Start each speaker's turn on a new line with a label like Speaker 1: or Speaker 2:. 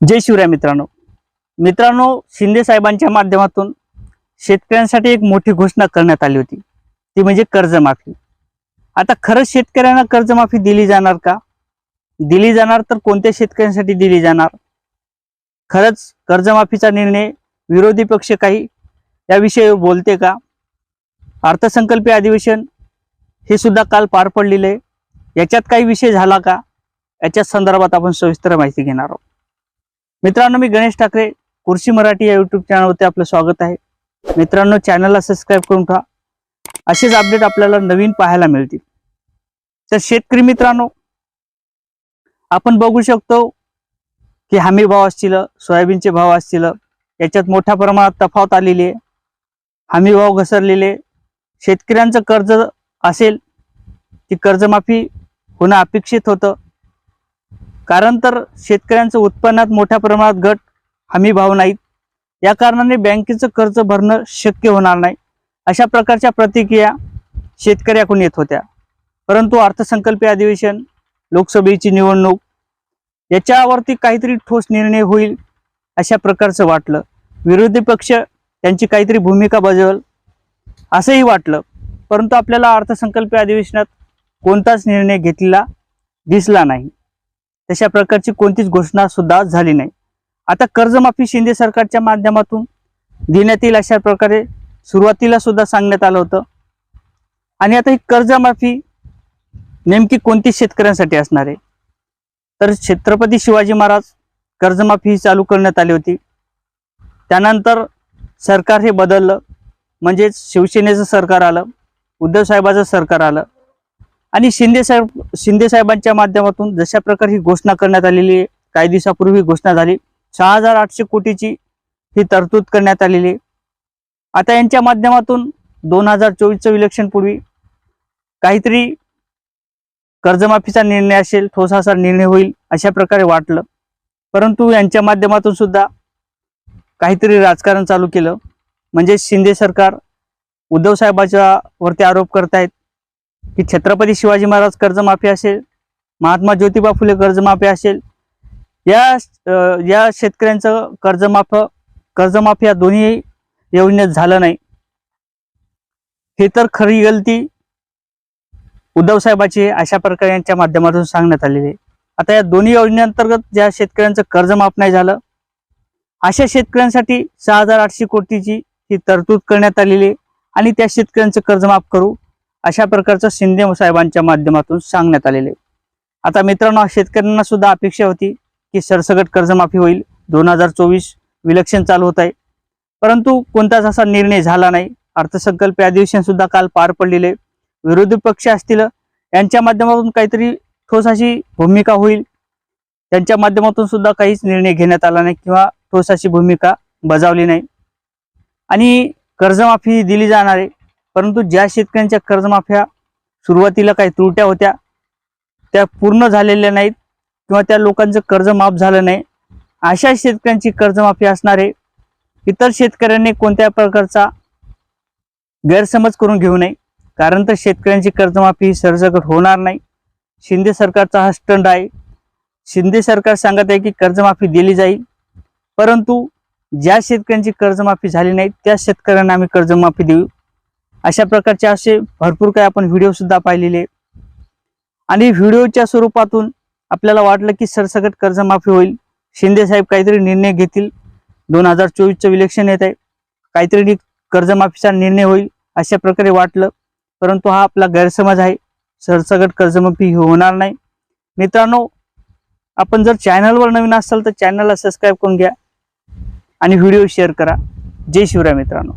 Speaker 1: जय शिवराय मित्रांनो शिंदे साहेबांच्या माध्यमातून शेतकऱ्यांसाठी एक मोठी घोषणा करण्यात आली होती, ती म्हणजे कर्जमाफी। आता खरंच शेतकऱ्यांना कर्जमाफी दिली जाणार का? दिली जाणार तर कोणत्या शेतकऱ्यांसाठी दिली जाणार? खरंच कर्जमाफीचा निर्णय विरोधी पक्ष काही याविषयी बोलते का? अर्थसंकल्पीय अधिवेशन हे सुद्धा काल पार पडलेले आहे, याच्यात काही विषय झाला का? याच्या संदर्भात आपण सविस्तर माहिती घेणार आहोत। मित्रांनो, मी गणेश ठाकरे, कुर्सी मराठी या यूट्यूब चॅनलवरती आपलं स्वागत आहे। मित्रांनो, चॅनलला सबस्क्राईब करून ठेवा, असेच अपडेट आपल्याला नवीन पाहायला मिळतील। तर शेतकरी मित्रांनो, आपण बघू शकतो की हमी भाव असतील, सोयाबीनचे भाव असतील, याच्यात मोठ्या प्रमाणात तफावत आलेली आहे। हमी भाव घसरलेले, शेतकऱ्यांचं कर्ज असेल ती कर्जमाफी होणं अपेक्षित होतं, कारण तर शेतकऱ्यांचं उत्पन्नात मोठ्या प्रमाणात घट, हमी भाव नाहीत, या कारणाने बँकेचं कर्ज भरणं शक्य होणार नाही, अशा प्रकारच्या प्रतिक्रिया शेतकऱ्याकडून येत होत्या। परंतु अर्थसंकल्पीय अधिवेशन, लोकसभेची निवडणूक याच्यावरती काहीतरी ठोस निर्णय होईल अशा प्रकारचं वाटलं। विरोधी पक्ष त्यांची काहीतरी भूमिका बजावेल असंही वाटलं, परंतु आपल्याला अर्थसंकल्पीय अधिवेशनात कोणताच निर्णय घेतलेला दिसला नाही, तशा प्रकारची कोणतीच घोषणा सुद्धा झाली नाही। आता कर्जमाफी शिंदे सरकारच्या माध्यमातून देण्यात येईल अशा प्रकारे सुरुवातीला सुद्धा सांगण्यात आलं होतं। आणि आता ही कर्जमाफी नेमकी कोणती शेतकऱ्यांसाठी असणार आहे? तर छत्रपती शिवाजी महाराज कर्जमाफी चालू करण्यात आली होती, त्यानंतर सरकार हे बदललं, म्हणजेच शिवसेनेचं सरकार आलं, उद्धव साहेबांचं सरकार आलं, आणि शिंदे साहेबांच्या माध्यमातून जशा प्रकारे ही घोषणा करण्यात आलेली आहे, काही दिवसापूर्वी घोषणा झाली, 6800 कोटीची ही तरतूद करण्यात आलेली आहे। आता यांच्या माध्यमातून 2024चं इलेक्शन पूर्वी काहीतरी कर्जमाफीचा निर्णय असेल, ठोस असा निर्णय होईल अशा प्रकारे वाटलं, परंतु यांच्या माध्यमातून सुद्धा काहीतरी राजकारण चालू केलं। म्हणजे शिंदे सरकार उद्धव साहेबांच्या वरती आरोप करतायत की छत्रपती शिवाजी महाराज कर्जमाफी असेल, महात्मा ज्योतिबा फुले कर्जमाफी असेल, या शेतकऱ्यांचं कर्जमाफी या दोन्ही योजनेत झालं नाही, हे तर खरी गलती उद्धव साहेबाची अशा प्रकारे यांच्या माध्यमातून सांगण्यात आलेली आहे। आता या दोन्ही योजनेअंतर्गत ज्या शेतकऱ्यांचं कर्ज माफ नाही झालं, अशा शेतकऱ्यांसाठी 6800 कोटीची ही तरतूद करण्यात आलेली आहे, आणि त्या शेतकऱ्यांचं कर्ज माफ करू अशा प्रकारचं शिंदे साहेबांच्या माध्यमातून सांगण्यात आलेले आहे। आता मित्रांनो, शेतकऱ्यांना सुद्धा अपेक्षा होती की सरसकट कर्जमाफी होईल, 2024 इलेक्शन चालू होत आहे, परंतु कोणताच असा निर्णय झाला नाही। अर्थसंकल्पीय अधिवेशन सुद्धा काल पार पडलेले, विरोधी पक्ष असतील यांच्या माध्यमातून काहीतरी ठोस अशी भूमिका होईल, त्यांच्या माध्यमातून सुद्धा काहीच निर्णय घेण्यात आला नाही किंवा ठोस अशी भूमिका बजावली नाही, आणि कर्जमाफी दिली जाणार आहे। परंतु ज्या शेतकऱ्यांच्या कर्जमाफ्या सुरुवातीला काही त्रुट्या होत्या त्या पूर्ण झालेल्या नाहीत, किंवा त्या लोकांचं कर्ज माफ झालं नाही, अशा शेतकऱ्यांची कर्जमाफी असणार आहे। इतर शेतकऱ्यांनी कोणत्या प्रकारचा गैरसमज करून घेऊ नये, कारण तर शेतकऱ्यांची कर्जमाफी सरसकट होणार नाही। शिंदे सरकारचा हा स्टंट आहे। शिंदे सरकार सांगत आहे की कर्जमाफी दिली जाईल, परंतु ज्या शेतकऱ्यांची कर्जमाफी झाली नाही त्या शेतकऱ्यांना आम्ही कर्जमाफी देऊ, अशा प्रकारचे असे भरपूर काही आपण व्हिडिओ सुद्धा पाहिलेले, आणि व्हिडिओच्या स्वरूपातून आपल्याला वाटलं की सरसकट कर्जमाफी होईल, शिंदे साहेब काहीतरी निर्णय घेतील, 2024चं इलेक्शन येत आहे, काहीतरी कर्जमाफीचा निर्णय होईल अशा प्रकारे वाटलं, परंतु हा आपला गैरसमज आहे। सरसकट कर्जमाफी होणार नाही। मित्रांनो, आपण जर चॅनलवर नवीन असाल तर चॅनलला सबस्क्राईब करून घ्या आणि व्हिडिओ शेअर करा। जय शिवराय मित्रांनो।